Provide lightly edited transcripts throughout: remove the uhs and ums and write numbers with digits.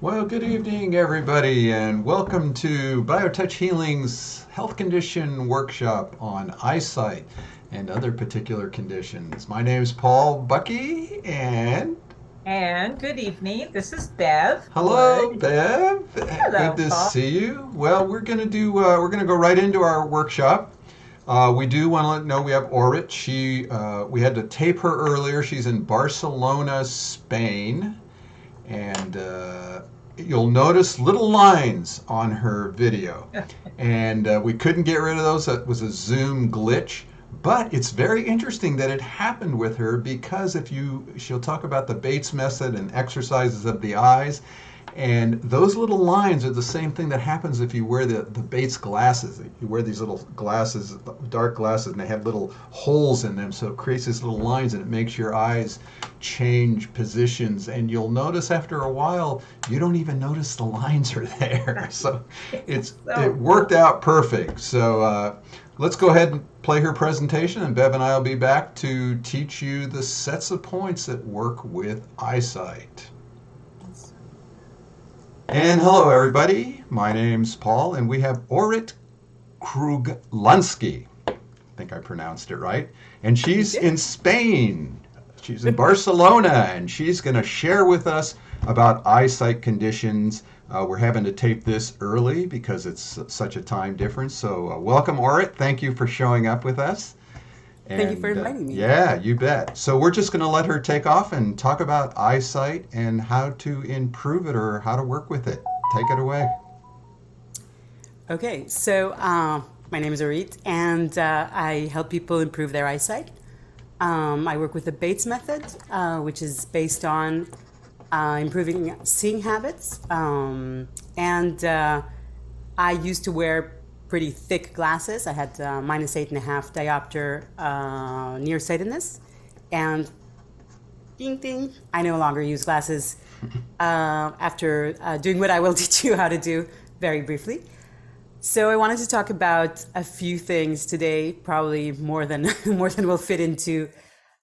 Well, good evening, everybody, and welcome to BioTouch Healing's Health Condition Workshop on eyesight and other particular conditions. My name is Paul Bucky, and And good evening. This is Bev hello, Wood. Bev. Good Hello, to Paul. see you. Well, we're gonna go right into our workshop. We do want to let you know we have Orit. We had to tape her earlier. She's in Barcelona, Spain. And you'll notice little lines on her video. And we couldn't get rid of those. That was a Zoom glitch. But it's very interesting that it happened with her because she'll talk about the Bates method and exercises of the eyes. And those little lines are the same thing that happens if you wear the Bates glasses. You wear these little glasses, dark glasses, and they have little holes in them. So it creates these little lines and it makes your eyes change positions. And you'll notice after a while, you don't even notice the lines are there. So it So worked cool. out perfect. So let's go ahead and play her presentation. And Bev and I will be back to teach you the sets of points that work with eyesight. And hello, everybody. My name's Paul, and we have Orit Kruglansky. I think I pronounced it right. And You she's did. in Spain. She's in Barcelona, and she's going to share with us about eyesight conditions. We're having to tape this early because it's such a time difference. So, welcome, Orit. Thank you for showing up with us. Thank you for And inviting me. yeah, you bet. So we're just going to let her take off and talk about eyesight and how to improve it or how to work with it. Take it away. Okay, so my name is Orit, and I help people improve their eyesight. I work with the Bates method, which is based on improving seeing habits. And I used to wear pretty thick glasses. I had -8.5 diopter nearsightedness, and ding ding, I no longer use glasses after doing what I will teach you how to do very briefly. So I wanted to talk about a few things today, probably more than more than will fit into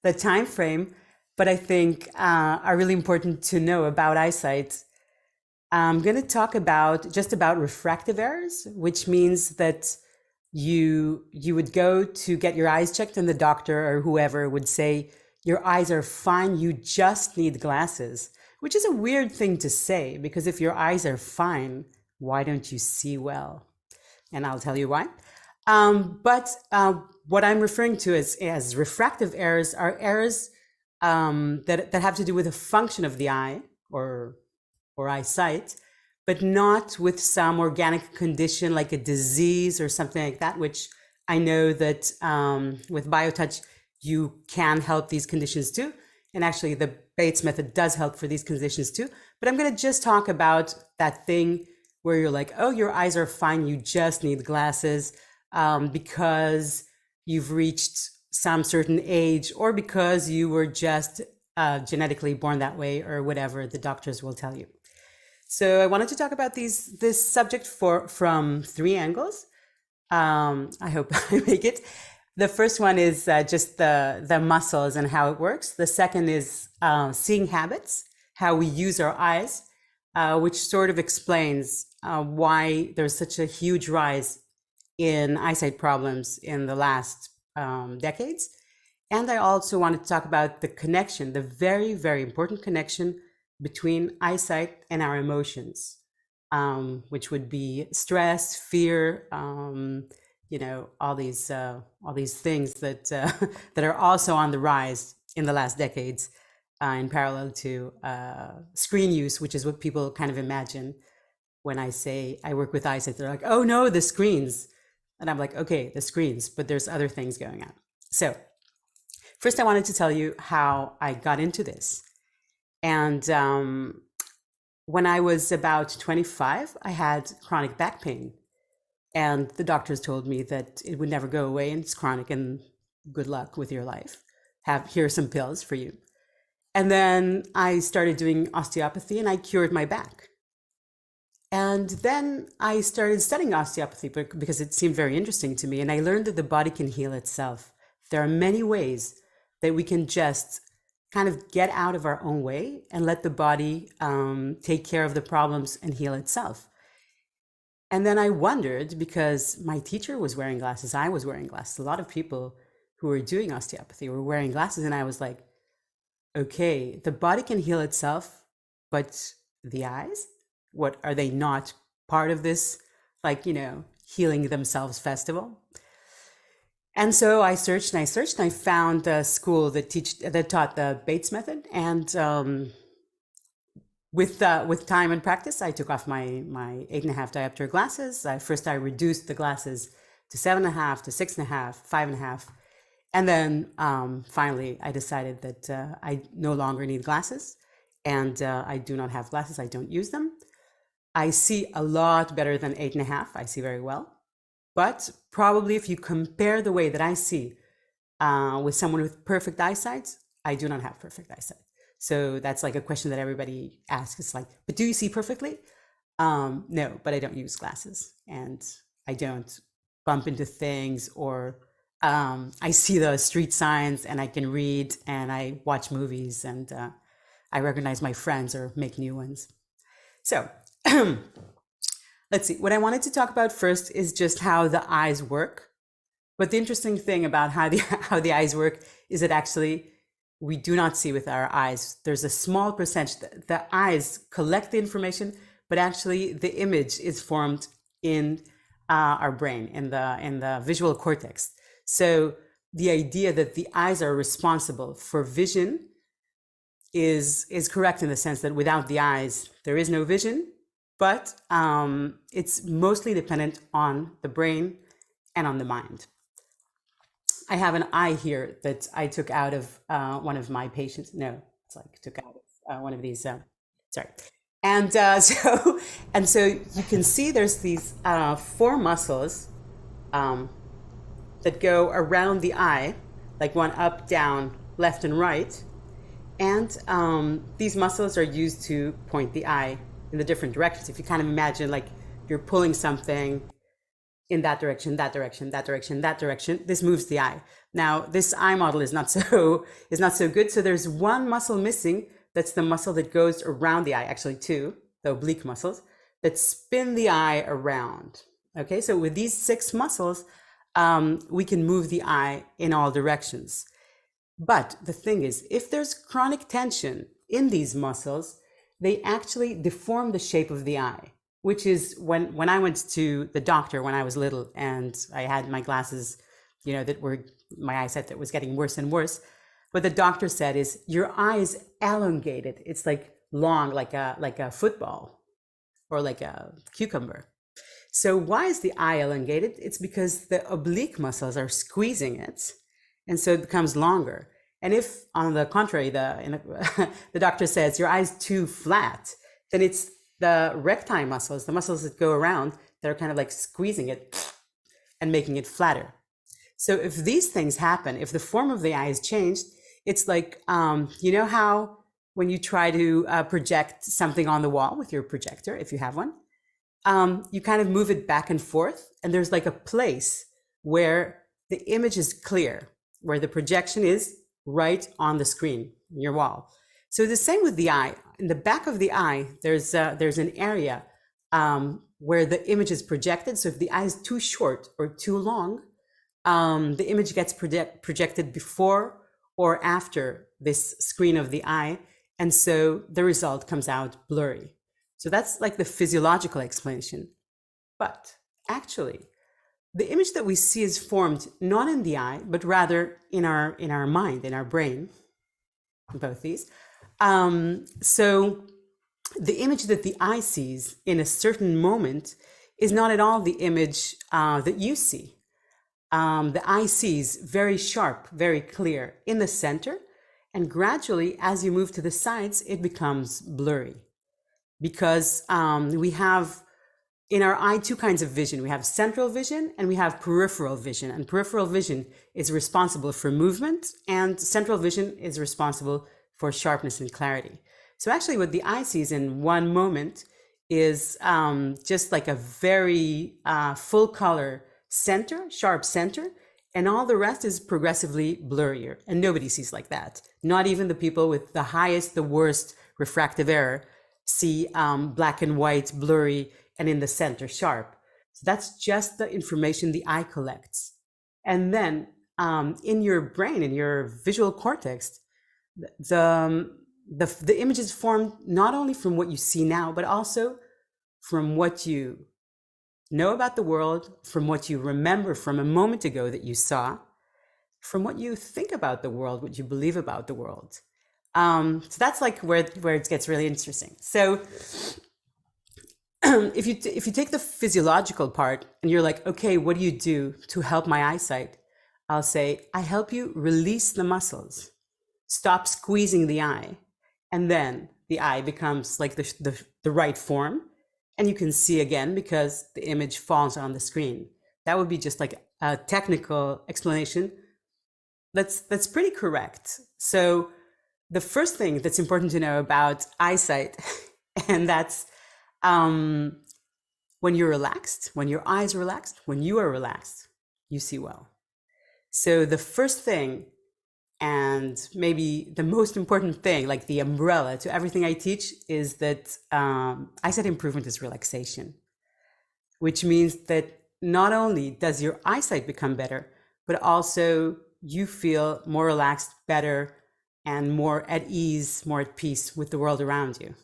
the time frame, but I think are really important to know about eyesight. I'm going to talk about refractive errors, which means that you would go to get your eyes checked, and the doctor or whoever would say your eyes are fine, you just need glasses, which is a weird thing to say because if your eyes are fine, why don't you see well? And I'll tell you why. But what I'm referring to as refractive errors are errors that have to do with the function of the eye or eyesight, but not with some organic condition like a disease or something like that, which I know that with BioTouch, you can help these conditions too. And actually, the Bates method does help for these conditions too. But I'm going to just talk about that thing where you're like, oh, your eyes are fine, you just need glasses because you've reached some certain age or because you were just genetically born that way or whatever the doctors will tell you. So I wanted to talk about this subject from three angles. I hope I make it. The first one is just the muscles and how it works. The second is seeing habits, how we use our eyes, which sort of explains why there's such a huge rise in eyesight problems in the last decades. And I also wanted to talk about the connection, the very, very important connection between eyesight and our emotions, which would be stress, fear, all these things that that are also on the rise in the last decades, in parallel to screen use, which is what people kind of imagine when I say I work with eyesight. They're like, "Oh no, the screens," and I'm like, "Okay, the screens," but there's other things going on. So first, I wanted to tell you how I got into this. And when I was about 25, I had chronic back pain. And the doctors told me that it would never go away and it's chronic and good luck with your life. Here are some pills for you. And then I started doing osteopathy and I cured my back. And then I started studying osteopathy because it seemed very interesting to me. And I learned that the body can heal itself. There are many ways that we can just kind of get out of our own way and let the body take care of the problems and heal itself. And then I wondered, because my teacher was wearing glasses, I was wearing glasses. A lot of people who were doing osteopathy were wearing glasses. And I was like, okay, the body can heal itself, but the eyes, what are they not part of this, like, healing themselves festival? And so I searched and I searched and I found a school that taught the Bates method. And with time and practice, I took off my 8.5 diopter glasses. First, I reduced the glasses to 7.5, to 6.5, 5.5. And then finally, I decided that I no longer need glasses, and I do not have glasses. I don't use them. I see a lot better than 8.5. I see very well. But probably if you compare the way that I see with someone with perfect eyesight, I do not have perfect eyesight. So that's like a question that everybody asks. It's like, but do you see perfectly? No, but I don't use glasses, and I don't bump into things, or I see the street signs and I can read, and I watch movies, and I recognize my friends or make new ones. So let's see. What I wanted to talk about first is just how the eyes work. But the interesting thing about how the eyes work is that actually we do not see with our eyes. There's a small percentage. The eyes collect the information, but actually the image is formed in our brain, in the visual cortex. So the idea that the eyes are responsible for vision is correct in the sense that without the eyes, there is no vision, but it's mostly dependent on the brain and on the mind. I have an eye here that I took out of one of my patients. No, it's like took out of one of these. Sorry. And so you can see there's these 4 muscles that go around the eye, like one up, down, left, and right. And these muscles are used to point the eye in the different directions. If you kind of imagine like you're pulling something in that direction, that direction, that direction, that direction, this moves the eye. Now, this eye model is not so good. So there's one muscle missing. That's the muscle that goes around the eye, actually 2, the oblique muscles, that spin the eye around. Okay, so with these 6 muscles, we can move the eye in all directions. But the thing is, if there's chronic tension in these muscles, they actually deform the shape of the eye, which is when I went to the doctor when I was little and I had my glasses, that were my eyesight that was getting worse and worse. What the doctor said is your eye is elongated. It's like long, like a football or like a cucumber. So why is the eye elongated? It's because the oblique muscles are squeezing it, and so it becomes longer. And if, on the contrary, the doctor says your eye's too flat, then it's the recti muscles, the muscles that go around, that are kind of like squeezing it and making it flatter. So if these things happen, if the form of the eye is changed, it's like, how when you try to project something on the wall with your projector, if you have one, you kind of move it back and forth, and there's like a place where the image is clear, where the projection is right on the screen, your wall. So the same with the eye. In the back of the eye, there's an area where the image is projected. So if the eye is too short or too long, the image gets projected before or after this screen of the eye. And so the result comes out blurry. So that's like the physiological explanation. But actually, the image that we see is formed not in the eye, but rather in our mind, in our brain, both these. So the image that the eye sees in a certain moment is not at all the image that you see. The eye sees very sharp, very clear in the center, and gradually, as you move to the sides, it becomes blurry. Because we have in our eye 2 kinds of vision. We have central vision and we have peripheral vision. And peripheral vision is responsible for movement, and central vision is responsible for sharpness and clarity. So actually what the eye sees in one moment is just like a very full color center, sharp center, and all the rest is progressively blurrier. And nobody sees like that. Not even the people with the highest, the worst refractive error see black and white, blurry, and in the center sharp. So that's just the information the eye collects. And then in your brain, in your visual cortex, the image is formed not only from what you see now, but also from what you know about the world, from what you remember from a moment ago that you saw, from what you think about the world, what you believe about the world. So that's like where it gets really interesting. So if you take the physiological part and you're like, okay, what do you do to help my eyesight? I'll say, I help you release the muscles, stop squeezing the eye, and then the eye becomes like the right form, and you can see again because the image falls on the screen. That would be just like a technical explanation. That's pretty correct. So the first thing that's important to know about eyesight, and that's when you're relaxed, when your eyes are relaxed, when you are relaxed, you see well. So the first thing, and maybe the most important thing, like the umbrella to everything I teach, is that eyesight improvement is relaxation, which means that not only does your eyesight become better, but also you feel more relaxed, better, and more at ease, more at peace with the world around you.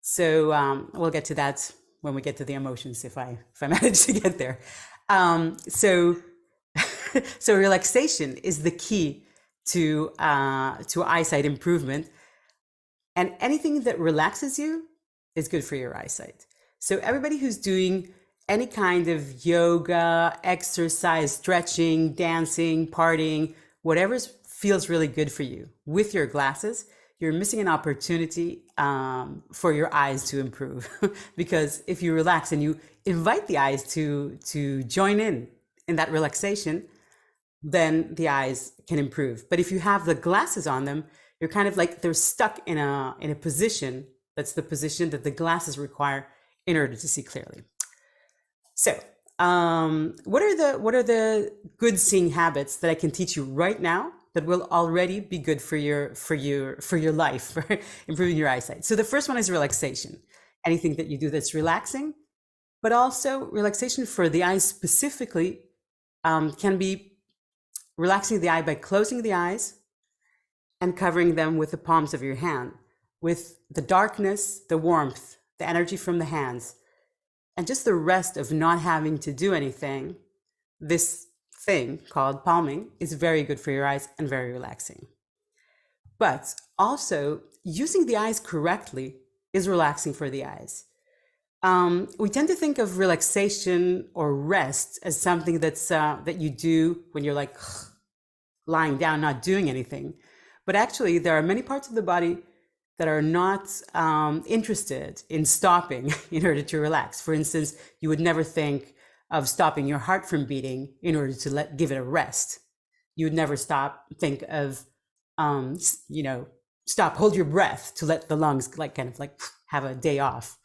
So we'll get to that when we get to the emotions, if I manage to get there. So relaxation is the key to eyesight improvement, and anything that relaxes you is good for your eyesight. So everybody who's doing any kind of yoga, exercise, stretching, dancing, partying, whatever feels really good for you with your glasses, you're missing an opportunity for your eyes to improve. Because if you relax and you invite the eyes to join in that relaxation, then the eyes can improve. But if you have the glasses on them, you're kind of like they're stuck in a position that's the position that the glasses require in order to see clearly. So what are the good seeing habits that I can teach you right now that will already be good for your life, for improving your eyesight? So the first one is relaxation. Anything that you do that's relaxing, but also relaxation for the eyes specifically can be relaxing the eye by closing the eyes and covering them with the palms of your hand, with the darkness, the warmth, the energy from the hands, and just the rest of not having to do anything. This thing called palming is very good for your eyes and very relaxing. But also, using the eyes correctly is relaxing for the eyes. We tend to think of relaxation or rest as something that you do when you're like lying down, not doing anything. But actually, there are many parts of the body that are not interested in stopping in order to relax. For instance, you would never think of stopping your heart from beating in order to give it a rest. You would never think of, hold your breath to let the lungs have a day off,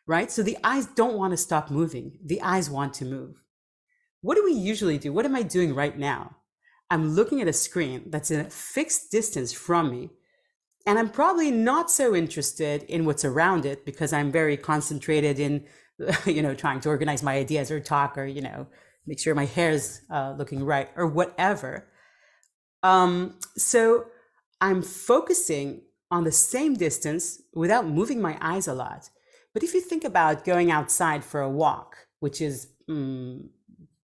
right? So the eyes don't want to stop moving. The eyes want to move. What do we usually do? What am I doing right now? I'm looking at a screen that's in a fixed distance from me, and I'm probably not so interested in what's around it because I'm very concentrated in, trying to organize my ideas or talk or, make sure my hair's looking right or whatever. So I'm focusing on the same distance without moving my eyes a lot. But if you think about going outside for a walk, which is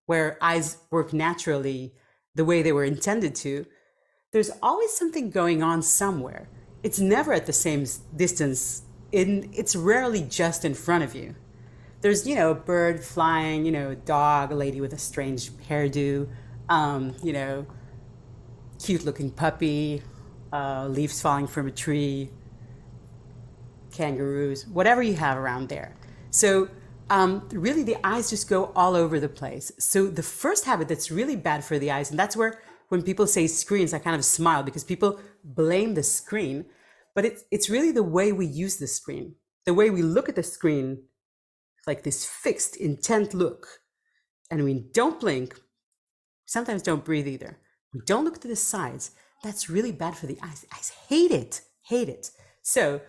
where eyes work naturally the way they were intended to, there's always something going on somewhere. It's never at the same distance. It's rarely just in front of you. There's, a bird flying, a dog, a lady with a strange hairdo, cute looking puppy, leaves falling from a tree, kangaroos, whatever you have around there. So really the eyes just go all over the place. So the first habit that's really bad for the eyes, and that's where when people say screens, I kind of smile because people blame the screen, but it's really the way we use the screen, the way we look at the screen, like this fixed, intent look, and we don't blink, sometimes don't breathe either. We don't look to the sides. That's really bad for the eyes. Eyes hate it, hate it. So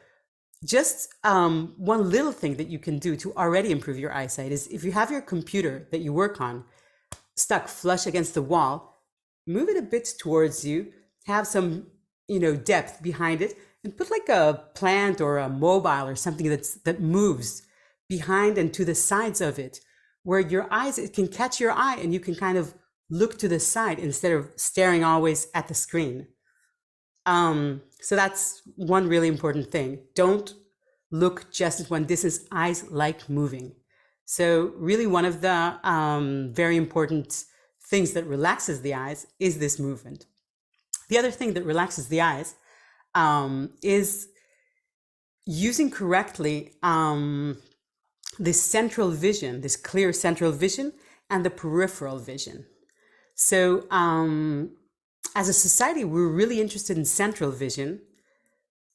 just one little thing that you can do to already improve your eyesight is if you have your computer that you work on stuck flush against the wall, move it a bit towards you, have some, depth behind it, and put like a plant or a mobile or something that moves behind and to the sides of it, where your eyes, it can catch your eye and you can kind of look to the side instead of staring always at the screen. So that's one really important thing. Don't look just at one distance. Eyes like moving. So really one of the very important things that relaxes the eyes is this movement. The other thing that relaxes the eyes is using correctly this central vision, this clear central vision, and the peripheral vision. So as a society, we're really interested in central vision,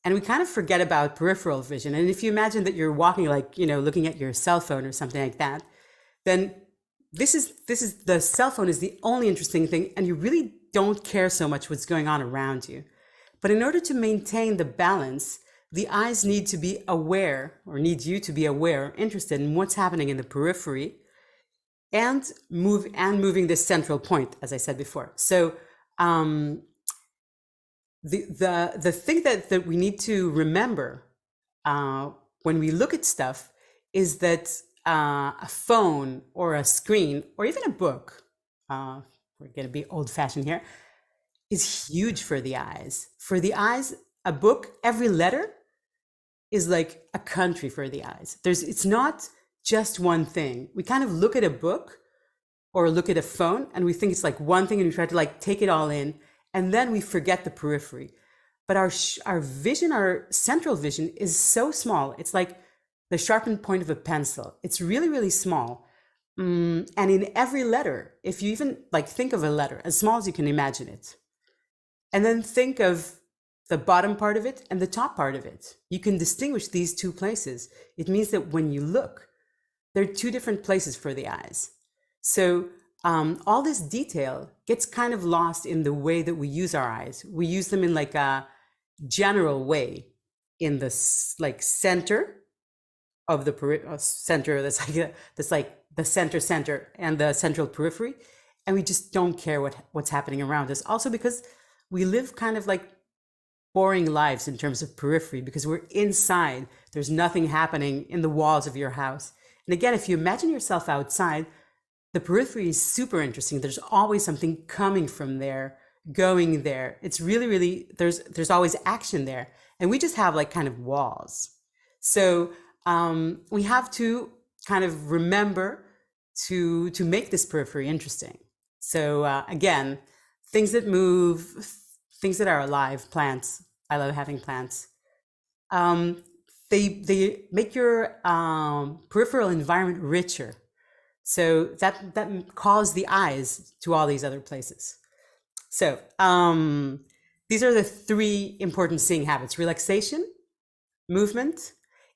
and we kind of forget about peripheral vision. And if you imagine that you're walking, like, looking at your cell phone or something like that, then this is the cell phone is the only interesting thing, and you really don't care so much what's going on around you. But in order to maintain the balance, the eyes need to be aware, or need you to be aware, interested in what's happening in the periphery, and moving this central point, as I said before. So the thing that we need to remember when we look at stuff is that a phone or a screen or even a book, we're going to be old-fashioned here, is huge for the eyes. For the eyes, a book, every letter is like a country for the eyes. It's not just one thing. We kind of look at a book or look at a phone and we think it's like one thing, and we try to like take it all in, and then we forget the periphery. But our vision, our central vision, is so small. It's like the sharpened point of a pencil. It's really, really small. And in every letter, if you even like think of a letter as small as you can imagine it, and then think of the bottom part of it and the top part of it, you can distinguish these two places. It means that when you look, there are two different places for the eyes. So all this detail gets kind of lost in the way that we use our eyes. We use them in like a general way in the like center of the center that's like the center and the central periphery, and we just don't care what's happening around us. Also because we live kind of like boring lives in terms of periphery, because we're inside. There's nothing happening in the walls of your house. And again, if you imagine yourself outside, the periphery is super interesting. There's always something coming from there, going there. It's really, really, there's always action there. And we just have like kind of walls. So we have to kind of remember to make this periphery interesting. So again, things that move, things that are alive, plants. I love having plants. They make your peripheral environment richer. So that calls the eyes to all these other places. So these are the three important seeing habits: relaxation, movement,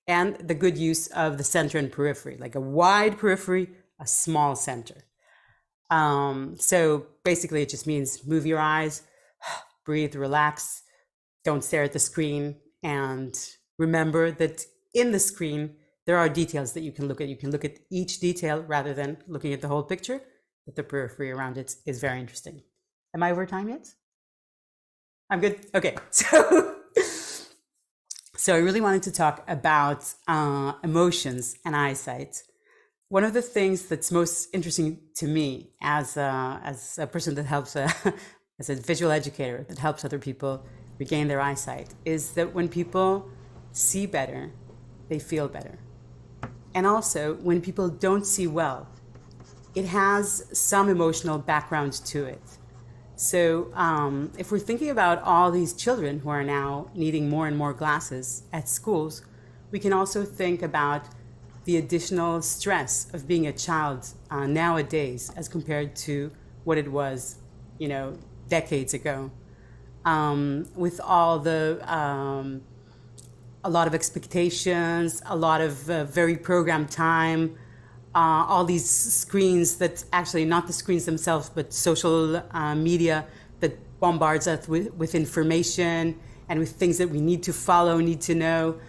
and the good use of the center and periphery, like a wide periphery, a small center. So basically it just means move your eyes, breathe, relax, don't stare at the screen, and remember that in the screen, there are details that you can look at. You can look at each detail rather than looking at the whole picture, but the periphery around it is very interesting. Am I over time yet? I'm good? Okay, so I really wanted to talk about emotions and eyesight. One of the things that's most interesting to me as a person that helps, as a visual educator that helps other people regain their eyesight, is that when people see better, they feel better. And also, when people don't see well, it has some emotional background to it. So if we're thinking about all these children who are now needing more and more glasses at schools, we can also think about the additional stress of being a child nowadays as compared to what it was, decades ago. With all the a lot of expectations, a lot of very programmed time, all these screens that actually not the screens themselves, but social media that bombards us with information and with things that we need to follow, need to know.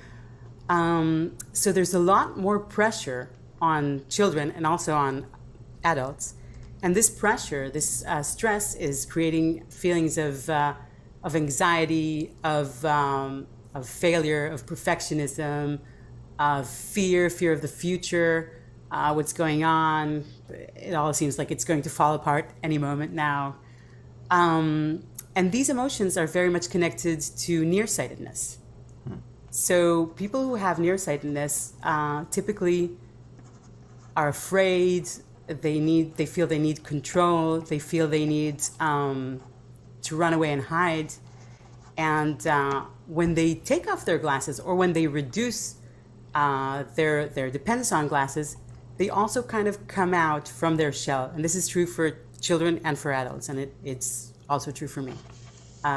So there's a lot more pressure on children and also on adults. And this pressure, this stress is creating feelings of anxiety, of failure, of perfectionism, of fear of the future, what's going on. It all seems like it's going to fall apart any moment now. And these emotions are very much connected to nearsightedness. So people who have nearsightedness typically are afraid. They feel they need control. They feel they need to run away and hide. And when they take off their glasses or when they reduce their dependence on glasses, they also kind of come out from their shell. And this is true for children and for adults. And it's also true for me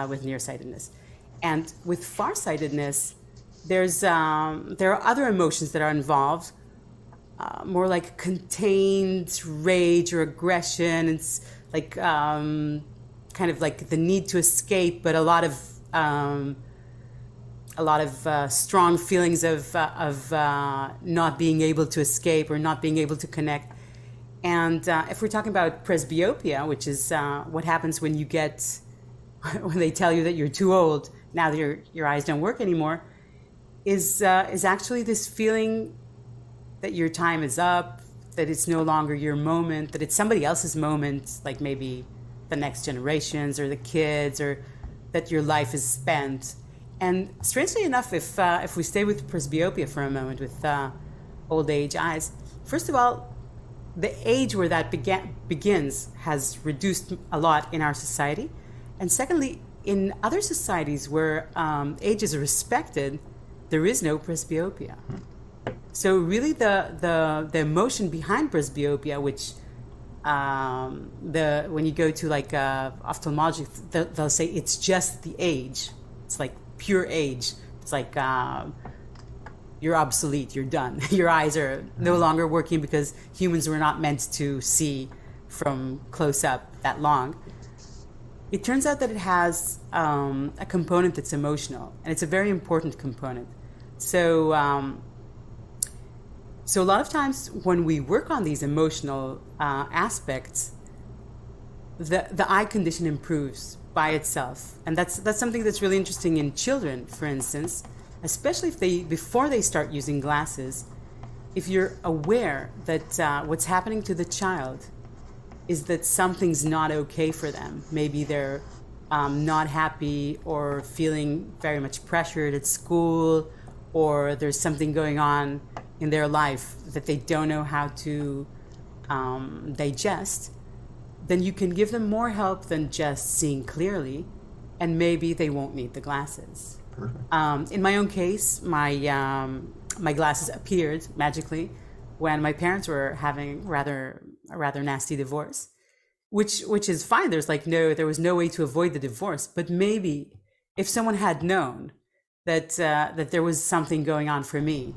with nearsightedness. And with farsightedness, there are other emotions that are involved, more like contained rage or aggression. It's like kind of like the need to escape, but a lot of strong feelings of not being able to escape or not being able to connect. And if we're talking about presbyopia, which is what happens when you get when they tell you that you're too old, now that your eyes don't work anymore, is actually this feeling that your time is up, that it's no longer your moment, that it's somebody else's moment, like maybe the next generations or the kids, or that your life is spent. And strangely enough, if we stay with presbyopia for a moment, with old age eyes, first of all, the age where that begins has reduced a lot in our society. And secondly, in other societies where age is respected, there is no presbyopia. So really the emotion behind presbyopia, which when you go to like ophthalmology, they'll say it's just the age. It's like pure age. It's like you're obsolete, you're done. Your eyes are no longer working because humans were not meant to see from close up that long. It turns out that it has a component that's emotional, and it's a very important component. So a lot of times when we work on these emotional aspects, the eye condition improves by itself. And that's something that's really interesting in children, for instance, especially if before they start using glasses. If you're aware that what's happening to the child is that something's not okay for them, maybe they're not happy or feeling very much pressured at school, or there's something going on in their life that they don't know how to digest, then you can give them more help than just seeing clearly, and maybe they won't need the glasses. Perfect. In my own case, my glasses appeared magically when my parents were having a rather nasty divorce, which is fine. There was no way to avoid the divorce, but maybe if someone had known that there was something going on for me,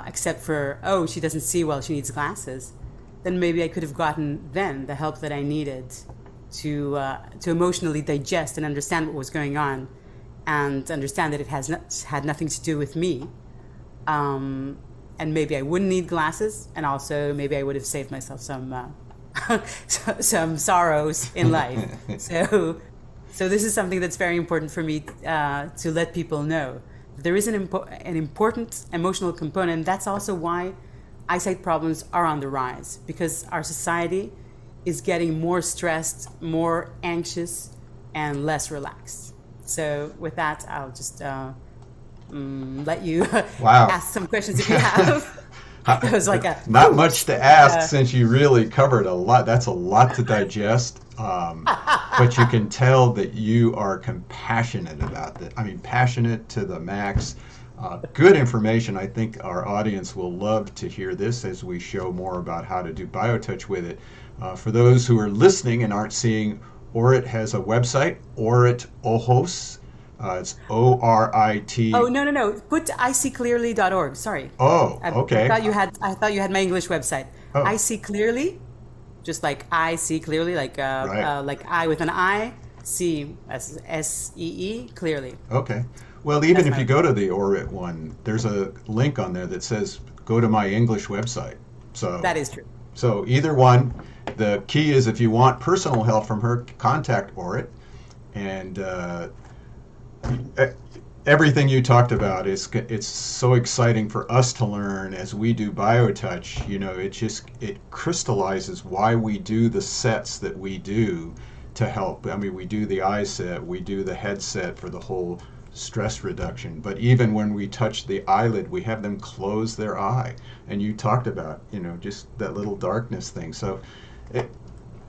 except for, oh, she doesn't see well, she needs glasses, then maybe I could have gotten then the help that I needed to emotionally digest and understand what was going on, and understand that it had nothing to do with me. And maybe I wouldn't need glasses, and also maybe I would have saved myself some sorrows in life. So this is something that's very important for me to let people know. There is an important emotional component. That's also why eyesight problems are on the rise, because our society is getting more stressed, more anxious, and less relaxed. So with that, I'll just let you ask some questions if you have. It was like not much to ask since you really covered a lot. That's a lot to digest. But you can tell that you are compassionate about that. I mean, passionate to the max. Good information. I think our audience will love to hear this as we show more about how to do BioTouch with it. For those who are listening and aren't seeing, Orit has a website, Orit Ojos. It's ORIT. Oh, no, no, no. Put iseeclearly.org. Sorry. Oh, I okay. I thought you had my English website. Oh, I see clearly, just like I see clearly, right. like I with an I, see SEE clearly. Okay. Well, even That's if my you go to the Orit one, there's a link on there that says go to my English website. So, that is true. so either one. The key is if you want personal help from her, contact Orit. And e- everything you talked about is it's so exciting for us to learn as we do biotouch. You know, it crystallizes why we do the sets that we do to help. I mean, we do the eye set, we do the headset for the whole stress reduction, but even when we touch the eyelid, we have them close their eye. And you talked about, you know, just that little darkness thing. So it,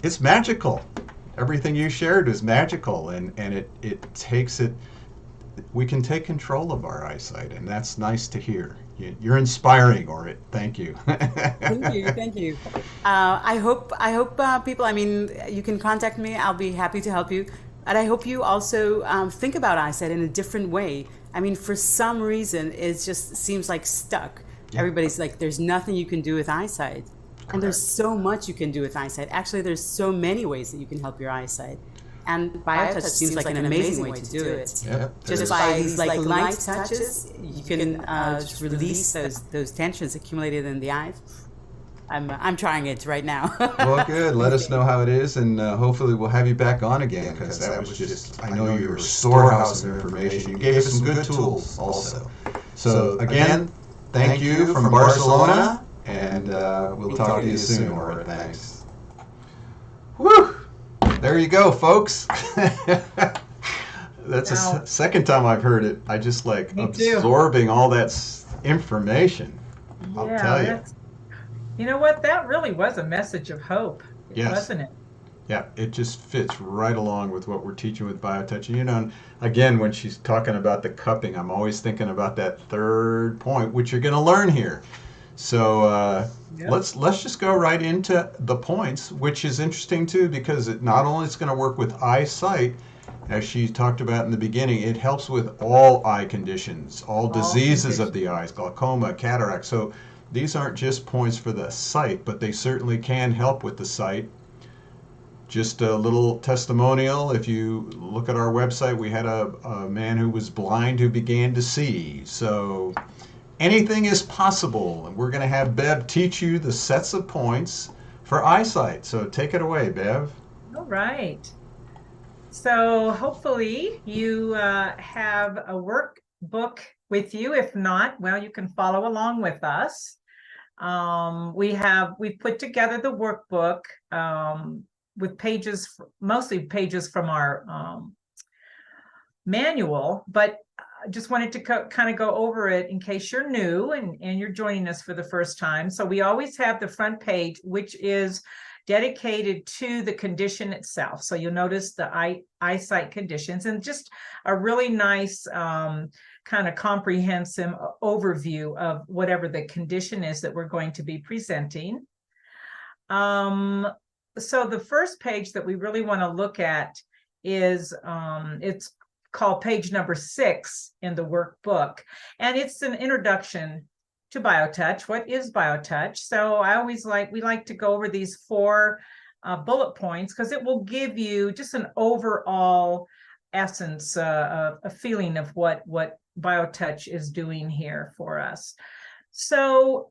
it's magical. Everything you shared is magical, and it takes it. We can take control of our eyesight, and that's nice to hear. You're inspiring, Orit. Thank you. Thank you, thank you. I hope people. I mean, you can contact me. I'll be happy to help you. And I hope you also think about eyesight in a different way. I mean, for some reason, it just seems like stuck. Yeah, Everybody's like, there's nothing you can do with eyesight. And there's correct. so much you can do with eyesight. Actually, there's so many ways that you can help your eyesight. And BioTouch seems like an amazing way to do it. Yeah, Just by these like light touches, you can just release those tensions accumulated in the eyes. I'm trying it right now. Well, good. Let us know how it is, and hopefully we'll have you back on again because that was just, I know you were a storehouse of information. You gave us some good tools also. So, again, thank you from Barcelona, and we'll talk to you soon, Orit. Thanks. Woo! There you go, folks. That's the Now, second time I've heard it. I just like me too. absorbing all that information. I'll Yeah, tell you. that's, you know what? That really was a message of hope, Yes. wasn't it? Yeah, it just fits right along with what we're teaching with biotouch. And, you know, and again, when she's talking about the cupping, I'm always thinking about that third point, which you're going to learn here. So Yep. let's just go right into the points, which is interesting too, because it not only is going to work with eyesight, as she talked about in the beginning, it helps with all eye conditions, all All diseases of conditions. the eyes, glaucoma, cataract. So these aren't just points for the sight, but they certainly can help with the sight. Just a little testimonial. If you look at our website, we had a man who was blind who began to see. So anything is possible. And we're going to have Bev teach you the sets of points for eyesight. So take it away, Bev. All right. So hopefully you have a workbook with you. If not, well, you can follow along with us. We've put together the workbook with pages, mostly pages from our manual, but I just wanted to kind of go over it in case you're new and you're joining us for the first time. So we always have the front page, which is dedicated to the condition itself. So you'll notice the eyesight conditions and just a really nice kind of comprehensive overview of whatever the condition is that we're going to be presenting. So the first page that we really want to look at is it's called page number 6 in the workbook, and it's an introduction to BioTouch. What is BioTouch? So we like to go over these 4 bullet points because it will give you just an overall essence, a feeling of what BioTouch is doing here for us. So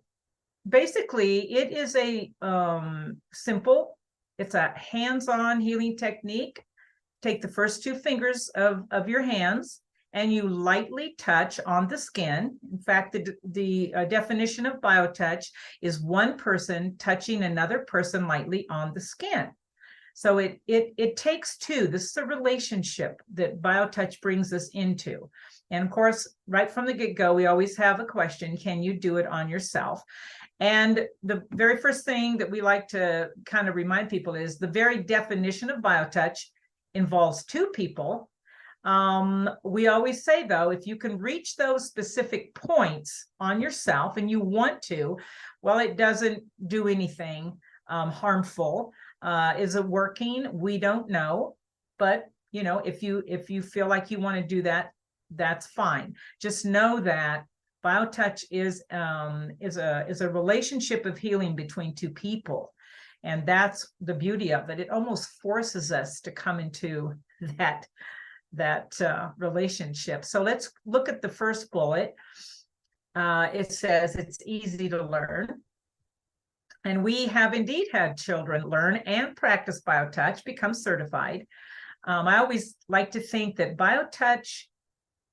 basically, it is a simple, it's a hands-on healing technique. Take the first 2 fingers of your hands and you lightly touch on the skin. In fact, the definition of BioTouch is one person touching another person lightly on the skin. So it takes 2. This is a relationship that BioTouch brings us into. And of course, right from the get-go, we always have a question: can you do it on yourself? And the very first thing that we like to kind of remind people is the very definition of BioTouch involves 2 people. We always say, though, if you can reach those specific points on yourself and you want to, well, it doesn't do anything harmful. Is it working? We don't know, but if you feel like you want to do that, that's fine. Just know that BioTouch is a relationship of healing between two people. And that's the beauty of it. It almost forces us to come into that relationship. So let's look at the first bullet. It says it's easy to learn. And we have indeed had children learn and practice BioTouch, become certified. I always like to think that BioTouch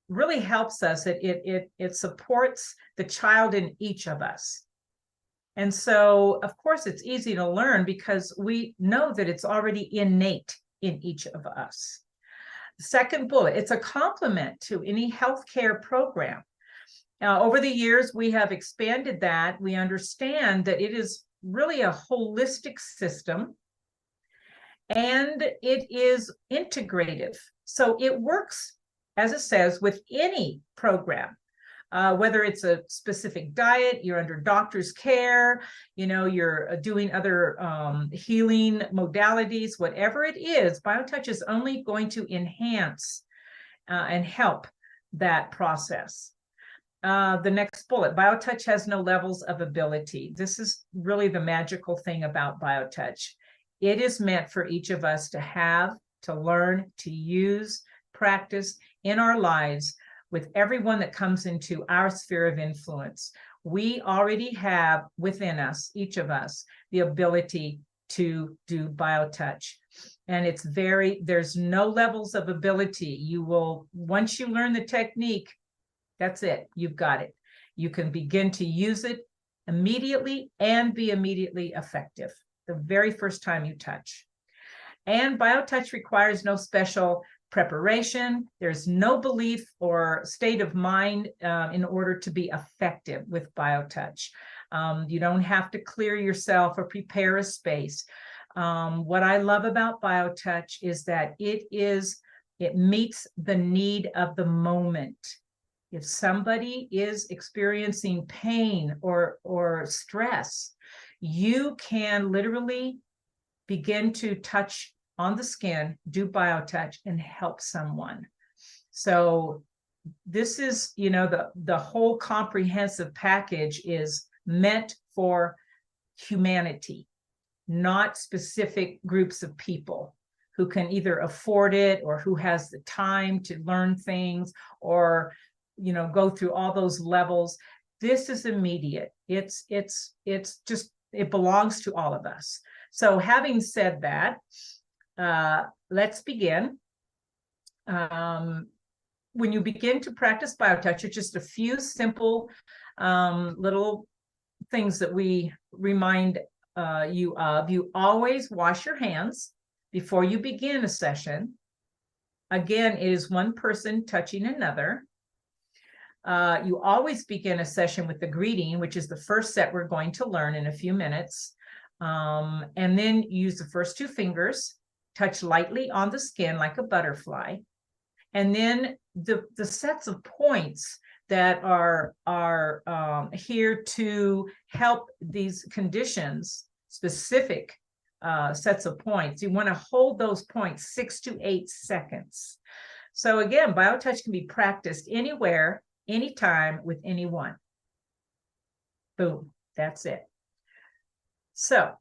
really helps us. It supports the child in each of us. And so, of course, it's easy to learn because we know that it's already innate in each of us. The second bullet, it's a complement to any healthcare program. Over the years, we have expanded that. We understand that it is really a holistic system, and it is integrative. So it works, as it says, with any program. Whether it's a specific diet, you're under doctor's care, you're doing other healing modalities, whatever it is, BioTouch is only going to enhance and help that process. The next bullet, BioTouch has no levels of ability. This is really the magical thing about BioTouch. It is meant for each of us to have, to learn, to use, practice in our lives with everyone that comes into our sphere of influence. We already have within us, each of us, the ability to do BioTouch. And there's no levels of ability. Once you learn the technique, that's it, you've got it. You can begin to use it immediately and be immediately effective the very first time you touch. And BioTouch requires no special preparation. There's no belief or state of mind in order to be effective with BioTouch. You don't have to clear yourself or prepare a space. What I love about BioTouch is that it meets the need of the moment. If somebody is experiencing pain or stress, you can literally begin to touch on the skin, do BioTouch, and help someone. So this is, the whole comprehensive package is meant for humanity, not specific groups of people who can either afford it or who has the time to learn things or, go through all those levels. This is immediate. It's just, it belongs to all of us. So having said that, let's begin. When you begin to practice BioTouch, it's just a few simple little things that we remind you of. You always wash your hands before you begin a session. Again, it is one person touching another. You always begin a session with the greeting, which is the first set we're going to learn in a few minutes. And then use the first two fingers, touch lightly on the skin like a butterfly. And then the sets of points that are here to help these conditions, specific sets of points. You want to hold those points 6 to 8 seconds. So again, BioTouch can be practiced anywhere, anytime, with anyone. Boom, that's it. So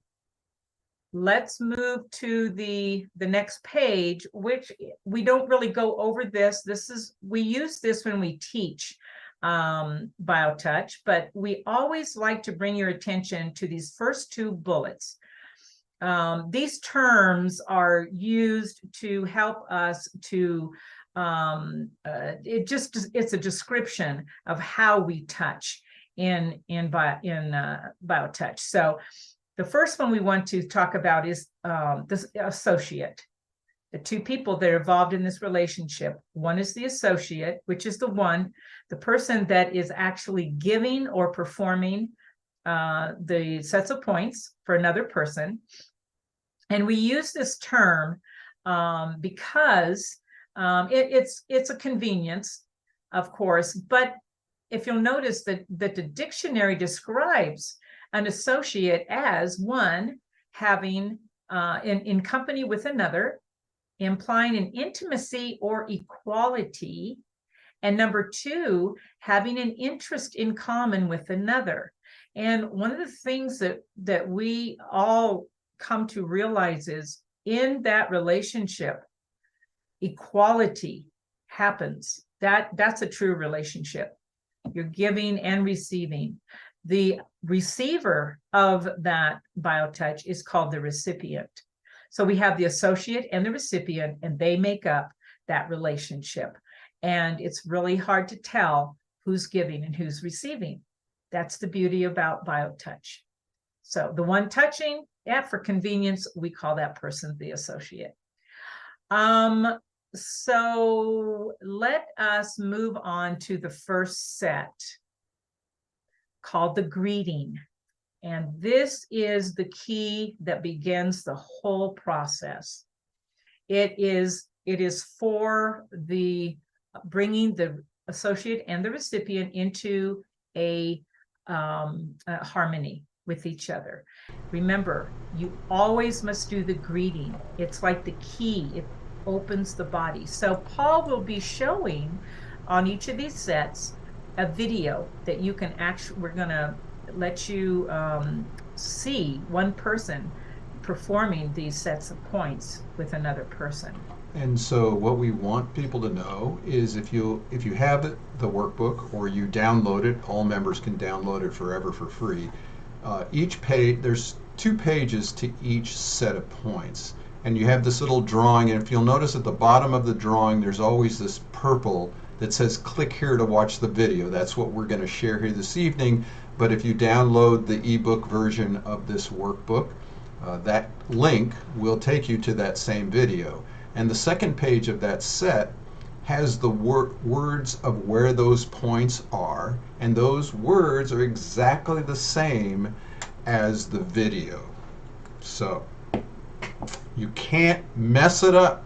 let's move to the next page, which we don't really go over this. We use this when we teach BioTouch, but we always like to bring your attention to these first two bullets. These terms are used to help us to, it's a description of how we touch in BioTouch. So the first one we want to talk about is the associate. The two people that are involved in this relationship. One is the associate, which is the person that is actually giving or performing the sets of points for another person. And we use this term because it's a convenience, of course, but if you'll notice that the dictionary describes an associate as one having in company with another implying an intimacy or equality. And number 2, having an interest in common with another. And one of the things that we all come to realize is in that relationship, equality happens. That's a true relationship. You're giving and receiving. The receiver of that biotouch is called the recipient. So we have the associate and the recipient, and they make up that relationship. And it's really hard to tell who's giving and who's receiving. That's the beauty about biotouch. So the one touching, for convenience, we call that person the associate. So let us move on to the first set called the greeting. And this is the key that begins the whole process. It is for the bringing the associate and the recipient into a harmony with each other. Remember, you always must do the greeting. It's like the key. It opens the body. So Paul will be showing on each of these sets a video that you can actually, we're going to let you see one person performing these sets of points with another person. And so what we want people to know is if you have the workbook or you download it, all members can download it forever for free. Each page, there's 2 pages to each set of points. And you have this little drawing, and if you'll notice at the bottom of the drawing, there's always this purple that says click here to watch the video. That's what we're going to share here this evening. But if you download the ebook version of this workbook, that link will take you to that same video. And the second page of that set has the words of where those points are, and those words are exactly the same as the video. So you can't mess it up.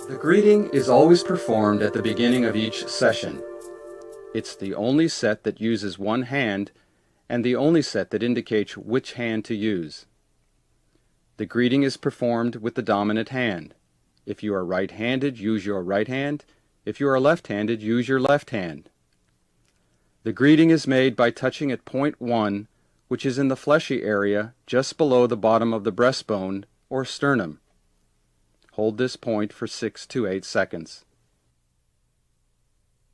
The greeting is always performed at the beginning of each session. It's the only set that uses one hand and the only set that indicates which hand to use. The greeting is performed with the dominant hand. If you are right-handed, use your right hand. If you are left-handed, use your left hand. The greeting is made by touching at point 1, which is in the fleshy area just below the bottom of the breastbone or sternum. Hold this point for 6 to 8 seconds.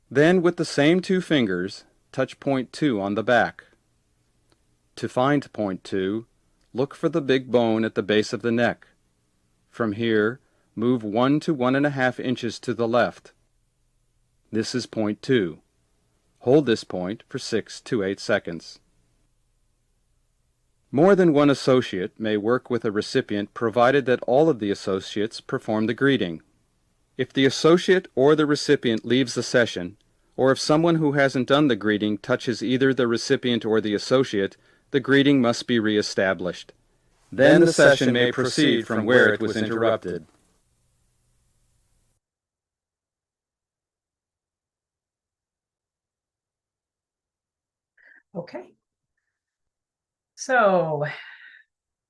Then, with the same 2 fingers, touch point 2 on the back. To find point 2, look for the big bone at the base of the neck. From here, move 1 to 1.5 inches to the left. This is point 2. Hold this point for 6 to 8 seconds. More than one associate may work with a recipient provided that all of the associates perform the greeting. If the associate or the recipient leaves the session, or if someone who hasn't done the greeting touches either the recipient or the associate, the greeting must be reestablished. Then the session may proceed from where it was interrupted. Okay. So,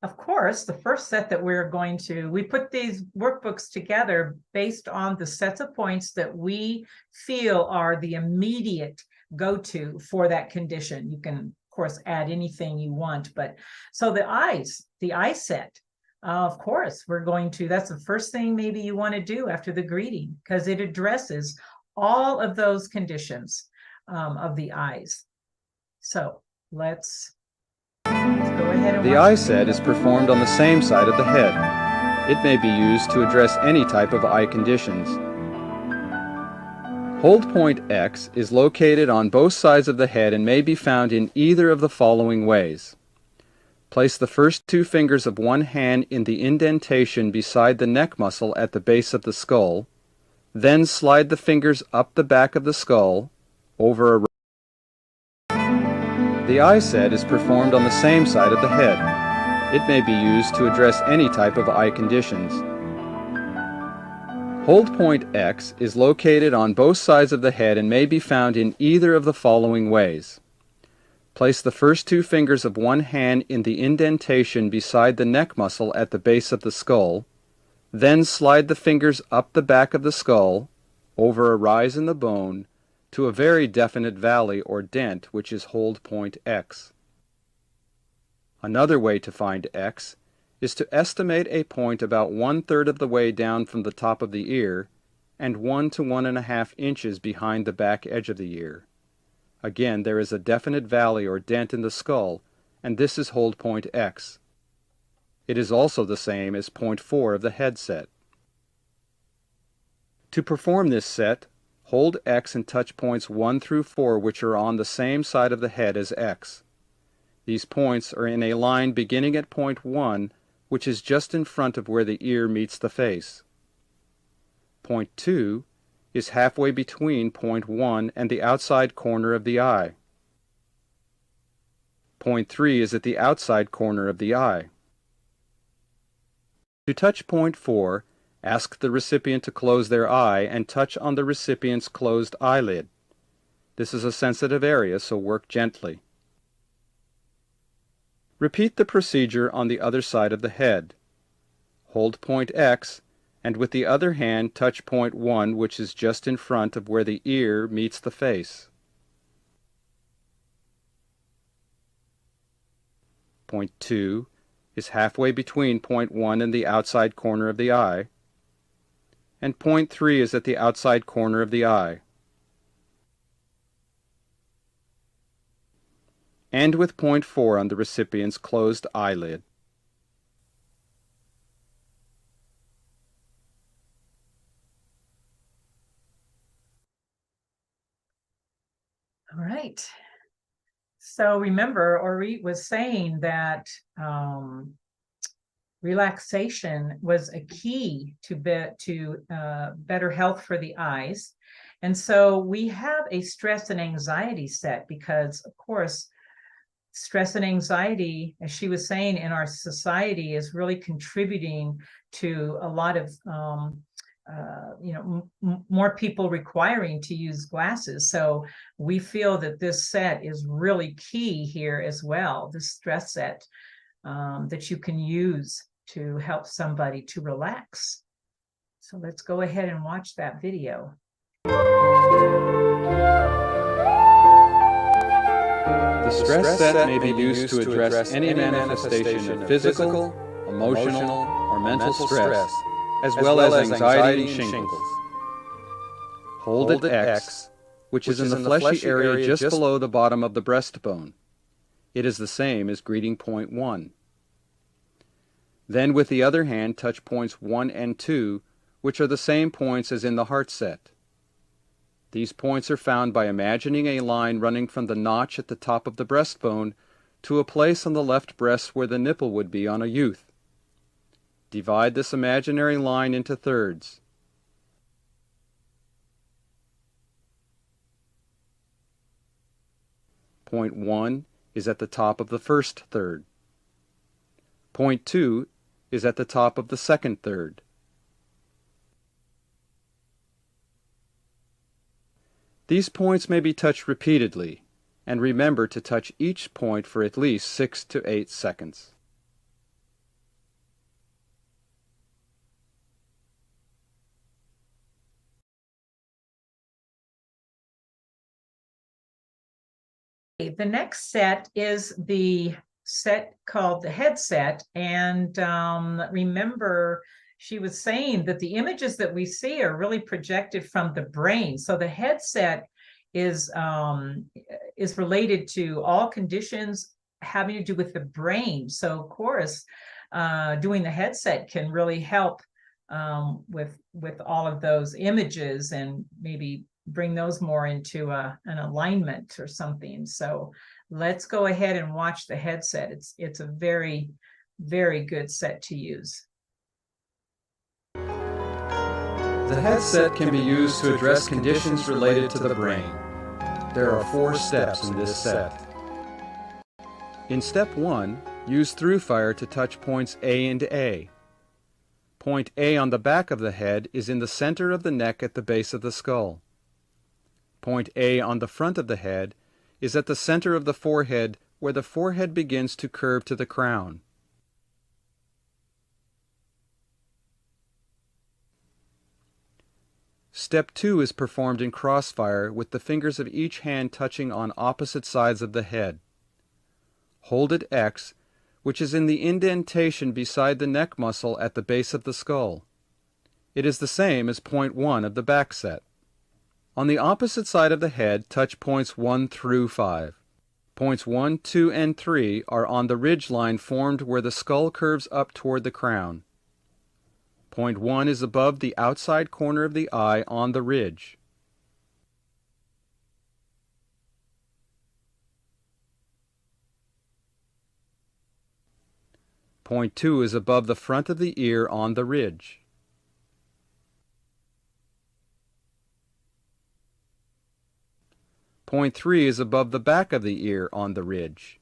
of course, the first set that we put these workbooks together based on the sets of points that we feel are the immediate go-to for that condition. You can, of course, add anything you want, but so the eye set, of course, that's the first thing maybe you want to do after the greeting, because it addresses all of those conditions of the eyes. So let's go ahead and The eye set is performed on the same side of the head. It may be used to address any type of eye conditions. Hold point X is located on both sides of the head and may be found in either of the following ways. Place the first 2 fingers of one hand in the indentation beside the neck muscle at the base of the skull, then slide the fingers up the back of the skull over a The eye set is performed on the same side of the head. It may be used to address any type of eye conditions. Hold point X is located on both sides of the head and may be found in either of the following ways. Place the first two fingers of one hand in the indentation beside the neck muscle at the base of the skull, then slide the fingers up the back of the skull, over a rise in the bone, to a very definite valley or dent, which is hold point X. Another way to find X is to estimate a point about 1/3 of the way down from the top of the ear and 1 to 1.5 inches behind the back edge of the ear. Again, there is a definite valley or dent in the skull, and this is hold point X. It is also the same as point 4 of the head set. To perform this set, hold X and touch points 1 through 4, which are on the same side of the head as X. These points are in a line beginning at point 1, which is just in front of where the ear meets the face. Point 2 is halfway between point 1 and the outside corner of the eye. Point 3 is at the outside corner of the eye. To touch point 4, ask the recipient to close their eye and touch on the recipient's closed eyelid. This is a sensitive area, so work gently. Repeat the procedure on the other side of the head. Hold point X, and with the other hand touch point 1, which is just in front of where the ear meets the face. Point 2 is halfway between point 1 and the outside corner of the eye, and point 3 is at the outside corner of the eye. End with point 4 on the recipient's closed eyelid. All right. So remember, Orit was saying that relaxation was a key to better health for the eyes. And so we have a stress and anxiety set because, of course, stress and anxiety, as she was saying, in our society is really contributing to a lot of more people requiring to use glasses. So we feel that this set is really key here as well, this stress set that you can use to help somebody to relax. So let's go ahead and watch that video. The stress set may be used to address any manifestation of physical, emotional, or mental stress, as well as anxiety and shingles. Hold at X, which is in the fleshy area just below the bottom of the breastbone. It is the same as greeting point 1. Then with the other hand touch points 1 and 2, which are the same points as in the heart set. These points are found by imagining a line running from the notch at the top of the breastbone to a place on the left breast where the nipple would be on a youth. Divide this imaginary line into thirds. Point 1 is at the top of the first third. Point 2 is at the top of the second third. These points may be touched repeatedly, and remember to touch each point for at least 6 to 8 seconds. The next set is the set called the headset, and remember, she was saying that the images that we see are really projected from the brain. So the headset is related to all conditions having to do with the brain. So of course, doing the headset can really help with all of those images and maybe bring those more into an alignment or something. So let's go ahead and watch the headset. It's a very, very good set to use. The headset can be used to address conditions related to the brain. There are 4 steps in this set. In step 1, use through fire to touch points A and A. Point A on the back of the head is in the center of the neck at the base of the skull. Point A on the front of the head is at the center of the forehead, where the forehead begins to curve to the crown. Step 2 is performed in crossfire with the fingers of each hand touching on opposite sides of the head. Hold at X, which is in the indentation beside the neck muscle at the base of the skull. It is the same as point 1 of the back set. On the opposite side of the head, touch points 1 through 5. Points 1, 2, and 3 are on the ridge line formed where the skull curves up toward the crown. Point 1 is above the outside corner of the eye on the ridge. Point 2 is above the front of the ear on the ridge. Point 3 is above the back of the ear on the ridge.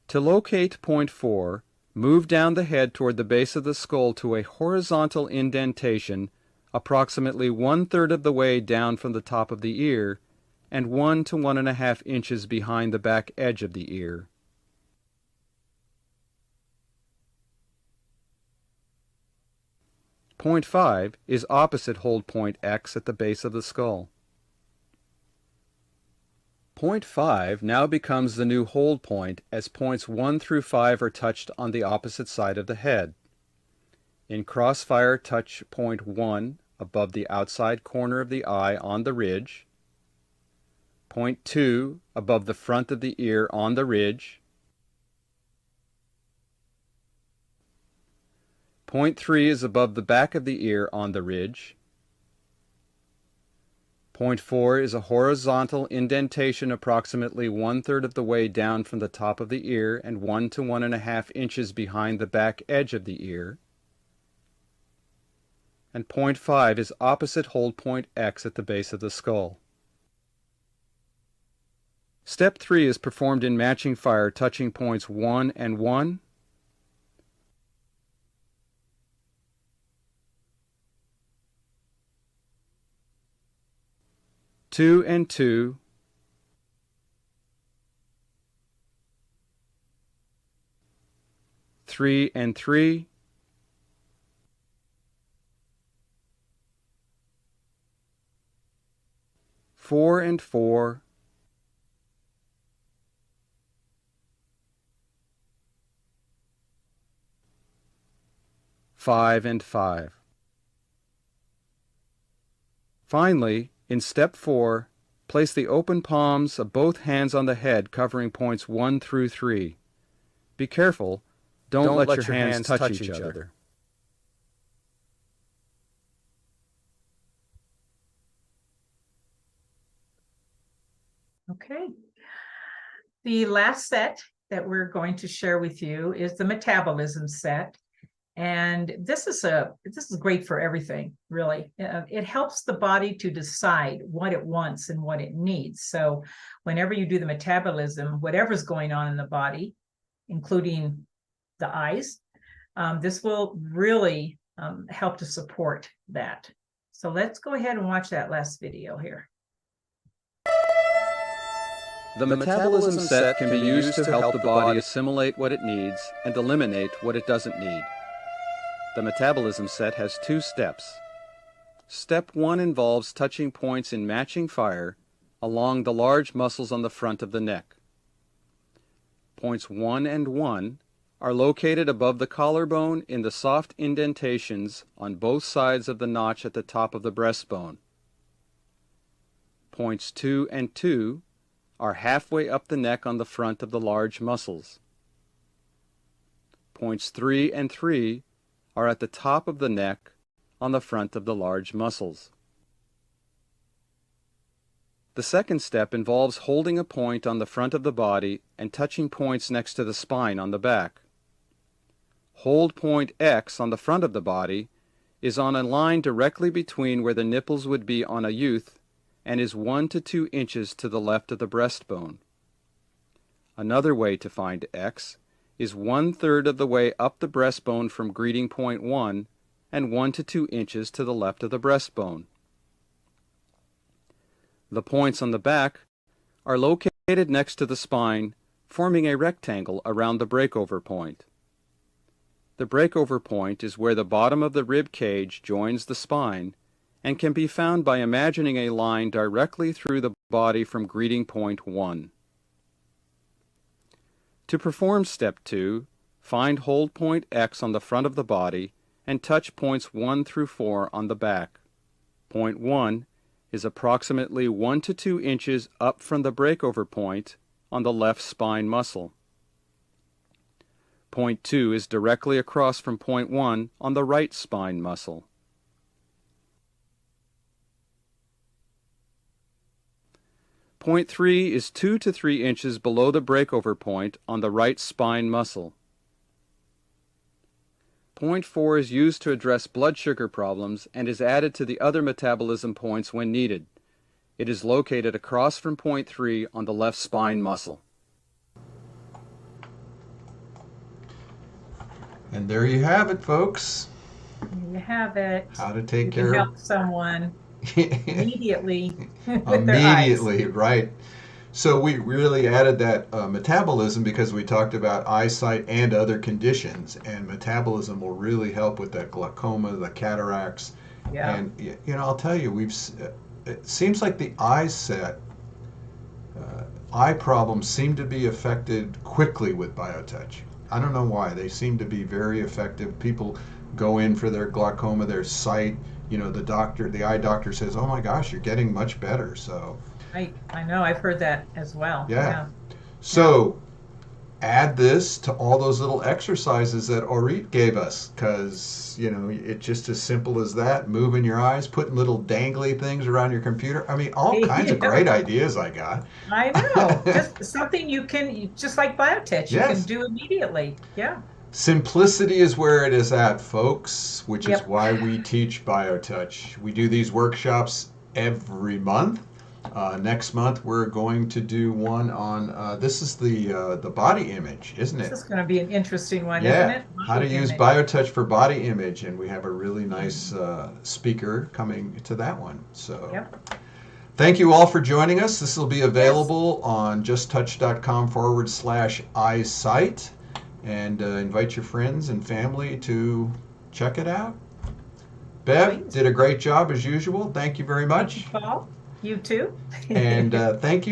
To locate point 4, move down the head toward the base of the skull to a horizontal indentation approximately 1/3 of the way down from the top of the ear and 1 to 1.5 inches behind the back edge of the ear. Point 5 is opposite hold point X at the base of the skull. Point 5 now becomes the new hold point as points 1 through 5 are touched on the opposite side of the head. In crossfire, touch point 1 above the outside corner of the eye on the ridge. Point 2 above the front of the ear on the ridge. Point 3 is above the back of the ear on the ridge. Point 4 is a horizontal indentation approximately 1/3 of the way down from the top of the ear and 1 to 1.5 inches behind the back edge of the ear. And point 5 is opposite hold point X at the base of the skull. Step 3 is performed in matching fire, touching points 1 and 1, 2 and 2, 3 and 3, 4 and 4, 5 and 5. Finally, in step 4, place the open palms of both hands on the head covering points 1 through 3. Be careful, don't let your hands touch each other. Okay. The last set that we're going to share with you is the metabolism set. And this is great for everything, really. It helps the body to decide what it wants and what it needs. So whenever you do the metabolism, whatever's going on in the body, including the eyes, this will really help to support that. So let's go ahead and watch that last video here. The metabolism set can be used to help the body assimilate what it needs and eliminate what it doesn't need. The metabolism set has 2 steps. Step 1 involves touching points in matching fire along the large muscles on the front of the neck. Points 1 and 1 are located above the collarbone in the soft indentations on both sides of the notch at the top of the breastbone. Points 2 and 2 are halfway up the neck on the front of the large muscles. Points 3 and 3 are at the top of the neck on the front of the large muscles. The second step involves holding a point on the front of the body and touching points next to the spine on the back. Hold point X on the front of the body is on a line directly between where the nipples would be on a youth and is 1 to 2 inches to the left of the breastbone. Another way to find X is 1/3 of the way up the breastbone from greeting point 1 and 1 to 2 inches to the left of the breastbone. The points on the back are located next to the spine, forming a rectangle around the breakover point. The breakover point is where the bottom of the rib cage joins the spine and can be found by imagining a line directly through the body from greeting point 1. To perform step 2, find hold point X on the front of the body and touch points 1 through 4 on the back. Point 1 is approximately 1 to 2 inches up from the breakover point on the left spine muscle. Point 2 is directly across from point 1 on the right spine muscle. Point 3 is 2 to 3 inches below the breakover point on the right spine muscle. Point 4 is used to address blood sugar problems and is added to the other metabolism points when needed. It is located across from point 3 on the left spine muscle. And there you have it, folks. There you have it. How to take You care can of help someone immediately with their eyes. immediately, right? So we really added that metabolism because we talked about eyesight and other conditions, and metabolism will really help with that glaucoma, the cataracts, Yeah. and I'll tell you, it seems like the eye problems seem to be affected quickly with BioTouch. I don't know why. They seem to be very effective. People go in for their glaucoma, their sight. The eye doctor says, "Oh my gosh, you're getting much better." So. I know, I've heard that as well. Yeah. So add this to all those little exercises that Orit gave us, because it's just as simple as that. Moving your eyes, putting little dangly things around your computer. I mean, all kinds of great ideas I got. I know. Just something just like BioTouch, you Yes. can do immediately. Yeah. Simplicity is where it is at, folks, which is Yep. why we teach BioTouch. We do these workshops every month. Next month we're going to do one on this is the body image, isn't This it? is going to be an interesting one, isn't it? How to use Image. BioTouch for body image, and we have a really nice speaker coming to that one. So Yep. thank you all for joining us. This will be available on justtouch.com/eyesight, and invite your friends and family to check it out. Bev Please. did a great job as usual. Thank you very much. Paul, you too. And thank you.